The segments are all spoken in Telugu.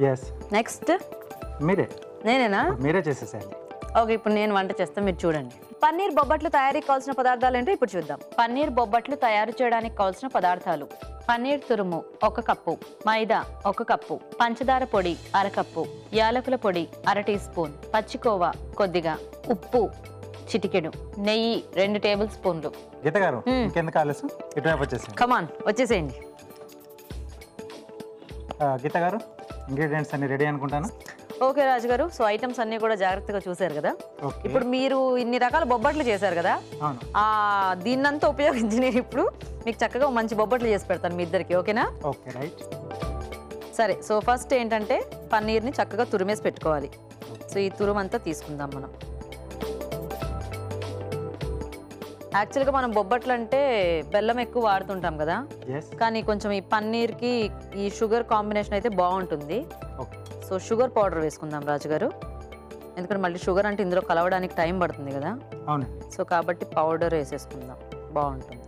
yes నెక్స్ట్ మీరే నేనేనా మీరే చేసేసేయండి. ఓకే, ఇప్పుడు నేను వంట చేస్తాను, మీరు చూడండి. పన్నీర్ బొబ్బట్లు తయారీకి కావాల్సిన పదార్థాలు ఏంటో ఇప్పుడు చూద్దాం. పన్నీర్ బొబ్బట్లు తయారు చేయడానికి కావాల్సిన పదార్థాలు: పన్నీర్ తురుము 1 కప్పు, మైదా 1 కప్పు, పంచదార పొడి 1/2 కప్పు, యాలకుల పొడి 1/2 టీ స్పూన్, పచ్చికోవా కొద్దిగా, ఉప్పు చిటికెడు, నెయ్యి 2 టేబుల్ స్పూన్లు. గీత గారు ఇంకెందుకు ఆలస్యం, ఇటువైపు వచ్చేసేయండి. కమాన్ వచ్చేసేయండి. గీత గారు ఇంగ్రీడియంట్స్ అన్ని రెడీ అనుకుంటాను. ఓకే రాజు గారు, సో ఐటమ్స్ అన్ని కూడా జాగ్రత్తగా చూసారు కదా. ఇప్పుడు మీరు ఇన్ని రకాల బొబ్బట్లు చేశారు కదా, దీన్నంతా ఉపయోగించి నేను ఇప్పుడు మీకు చక్కగా మంచి బొబ్బట్లు చేసి పెడతాను మీ ఇద్దరికి. ఓకేనా? Okay right. సరే, సో ఫస్ట్ ఏంటంటే పన్నీర్ని చక్కగా తురిమేసి పెట్టుకోవాలి. సో ఈ తురుమంతా తీసుకుందాం మనం. యాక్చువల్గా మనం బొబ్బట్లు అంటే బెల్లం ఎక్కువ వాడుతుంటాం కదా, కానీ కొంచెం ఈ పన్నీర్కి ఈ షుగర్ కాంబినేషన్ అయితే బాగుంటుంది. సో షుగర్ పౌడర్ వేసుకుందాం రాజుగారు, ఎందుకంటే మళ్ళీ షుగర్ అంటే ఇందులో కలవడానికి టైం పడుతుంది కదా. సో కాబట్టి పౌడర్ వేసేసుకుందాం, బాగుంటుంది.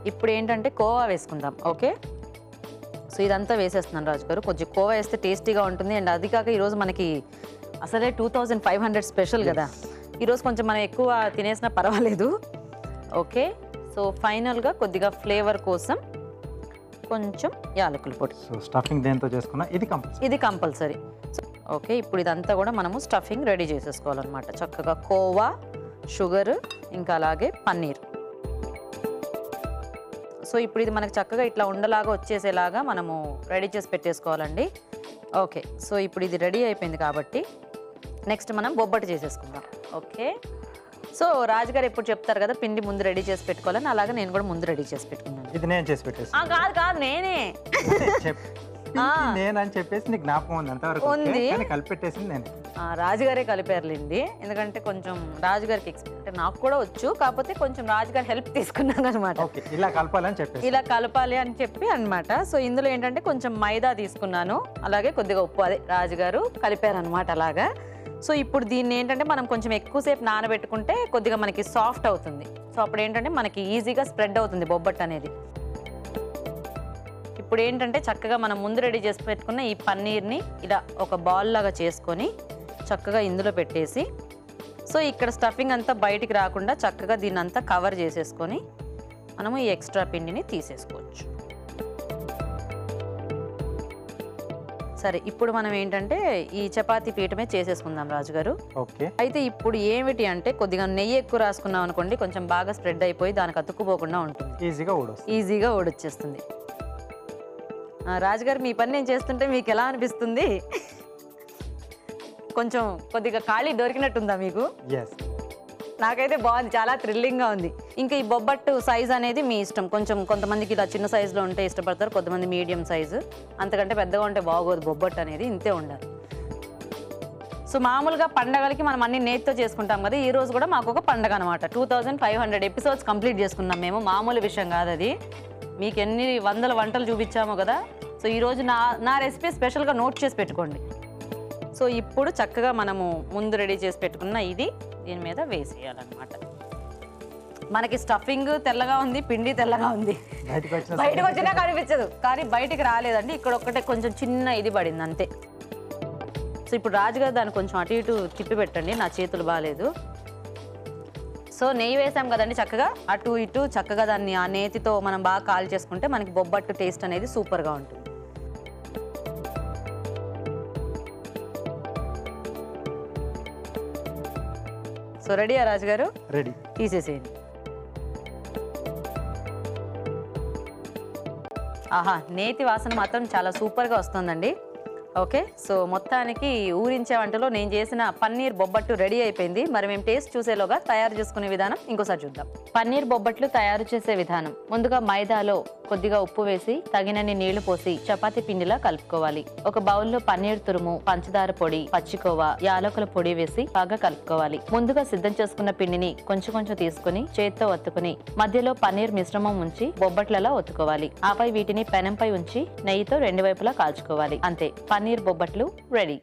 ఇప్పుడు ఏంటంటే కోవా వేసుకుందాం. ఓకే, సో ఇదంతా వేసేస్తున్నాను రాజుగారు. కొంచెం కోవా వేస్తే టేస్టీగా ఉంటుంది. అండ్ అది కాక ఈరోజు మనకి అసలే 2500 స్పెషల్ కదా, ఈరోజు కొంచెం మనం ఎక్కువ తినేసినా పర్వాలేదు. ఓకే, సో ఫైనల్గా కొద్దిగా ఫ్లేవర్ కోసం కొంచెం యాలకుల పొడి. సో స్టఫింగ్ దేంతో చేసుకున్నా ఇది కంపల్సరీ. ఓకే, ఇప్పుడు ఇదంతా కూడా మనము స్టఫింగ్ రెడీ చేసేసుకోవాలన్నమాట. చక్కగా కోవా, షుగర్, ఇంకా అలాగే పన్నీర్. సో ఇప్పుడు ఇది మనకు చక్కగా ఇట్లా ఉండలాగా వచ్చేసేలాగా మనము రెడీ చేసి పెట్టేసుకోవాలండి. ఓకే, సో ఇప్పుడు ఇది రెడీ అయిపోయింది కాబట్టి నెక్స్ట్ మనం బొబ్బట్టు చేసేసుకుందాం. ఓకే, సో రాజుగారు ఎప్పుడు చెప్తారు కదా పిండి ముందు రెడీ చేసి పెట్టుకోవాలని, అలాగే నేను కూడా ముందు రెడీ చేసి పెట్టుకున్నాను. ఇది నేను చేసి పెట్టేసి కాదు నేనే నేనని చెప్పేసి నీకు జ్ఞాపకం ఉంది అంతవరకు ఉంది, కలిపెట్టేసింది నేను. రాజుగారే కలిపారులేండి, ఎందుకంటే కొంచెం రాజుగారికి అంటే నాకు కూడా వచ్చు, కాకపోతే కొంచెం రాజుగారు హెల్ప్ తీసుకున్నాను అనమాట. ఇలా కలపాలి అని చెప్పి అనమాట. సో ఇందులో ఏంటంటే కొంచెం మైదా తీసుకున్నాను, అలాగే కొద్దిగా ఉప్పు, అదే రాజుగారు కలిపారు అనమాట అలాగా. సో ఇప్పుడు దీన్ని ఏంటంటే మనం కొంచెం ఎక్కువసేపు నానబెట్టుకుంటే కొద్దిగా మనకి సాఫ్ట్ అవుతుంది. సో అప్పుడు ఏంటంటే మనకి ఈజీగా స్ప్రెడ్ అవుతుంది బొబ్బట్టు అనేది. ఇప్పుడు ఏంటంటే చక్కగా మనం ముందు రెడీ చేసి పెట్టుకున్న ఈ పన్నీర్ని ఇలా ఒక బాల్ లాగా చేసుకొని చక్కగా ఇందులో పెట్టేసి, సో ఇక్కడ స్టఫింగ్ అంతా బయటికి రాకుండా చక్కగా దీన్ని అంతా కవర్ చేసేసుకొని మనము ఈ ఎక్స్ట్రా పిండిని తీసేసుకోవచ్చు. సరే, ఇప్పుడు మనం ఏంటంటే ఈ చపాతీ పీఠమే చేసేసుకుందాం రాజుగారు. ఓకే, అయితే ఇప్పుడు ఏమిటి అంటే కొద్దిగా నెయ్యి ఎక్కువ రాసుకున్నాం అనుకోండి, కొంచెం బాగా స్ప్రెడ్ అయిపోయి దానికి అతుక్కుపోకుండా ఉంటుంది, ఈజీగా ఓడొచ్చేస్తుంది. రాజుగారు మీ పని నేను చేస్తుంటే మీకు ఎలా అనిపిస్తుంది? కొంచెం కొద్దిగా ఖాళీ దొరికినట్టుందా మీకు? నాకైతే బాగుంది, చాలా థ్రిల్లింగ్గా ఉంది. ఇంకా ఈ బొబ్బట్టు సైజ్ అనేది మీ ఇష్టం. కొంతమందికి ఇలా చిన్న సైజులో ఉంటే ఇష్టపడతారు, కొంతమంది మీడియం సైజు. అంతకంటే పెద్దగా ఉంటే బాగోదు బొబ్బట్టు అనేది, ఇంతే ఉండాలి. సో మామూలుగా పండగలకి మనం అన్ని నేతితో చేసుకుంటాం కదా, ఈ రోజు కూడా మాకు ఒక పండగ అనమాట. 2500 ఎపిసోడ్స్ కంప్లీట్ చేసుకున్నాం మేము, మామూలు విషయం కాదు అది. మీకు ఎన్ని వందల వంటలు చూపించామో కదా. సో ఈరోజు నా రెసిపీ స్పెషల్గా నోట్ చేసి పెట్టుకోండి. సో ఇప్పుడు చక్కగా మనము ముందు రెడీ చేసి పెట్టుకున్న ఇది దీని మీద వేసేయాలన్నమాట. మనకి స్టఫింగ్ తెల్లగా ఉంది, పిండి తెల్లగా ఉంది, బయటకు వచ్చినా కనిపించదు, కానీ బయటికి రాలేదండి. ఇక్కడ ఒక్కటే కొంచెం చిన్న ఇది పడింది అంతే. సో ఇప్పుడు రాజుగారు దాన్ని కొంచెం అటు ఇటు తిప్పి పెట్టండి, నా చేతులు బాగాలేదు. సో నెయ్యి వేసాం కదండి, చక్కగా అటు ఇటు చక్కగా దాన్ని ఆ నేతితో మనం బాగా కాల్ చేసుకుంటే మనకి బొబ్బట్టు టేస్ట్ అనేది సూపర్గా ఉంటుంది. సో రెడీయా రాజుగారు? రెడీ, తీసేసేయండి. ఆహా, నేతి వాసన మాత్రం చాలా సూపర్గా వస్తుందండి. ఓకే, సో మొత్తానికి ఊరించే వంటలో నేను చేసిన పన్నీర్ బొబ్బట్టు రెడీ అయిపోయింది. మరి మేము టేస్ట్ చూసేలోగా తయారు చేసుకునే విధానం ఇంకోసారి చూద్దాం. పన్నీర్ బొబ్బట్లు తయారు చేసే విధానం: ముందుగా మైదాలో కొద్దిగా ఉప్పు వేసి తగినన్ని నీళ్లు పోసి చపాతీ పిండిలా కలుపుకోవాలి. ఒక బౌల్లో పన్నీర్ తురుము, పంచదార పొడి, పచ్చికోవా, యాలకుల పొడి వేసి బాగా కలుపుకోవాలి. ముందుగా సిద్ధం చేసుకున్న పిండిని కొంచెం కొంచెం తీసుకుని చేత్తో ఒత్తుకుని మధ్యలో పన్నీర్ మిశ్రమం ఉంచి బొబ్బట్లలో ఒత్తుకోవాలి. ఆపై వీటిని పెనంపై ఉంచి నెయ్యితో 2 వైపులా కాల్చుకోవాలి. అంతే, పన్నీర్ బొబ్బట్లు రెడీ.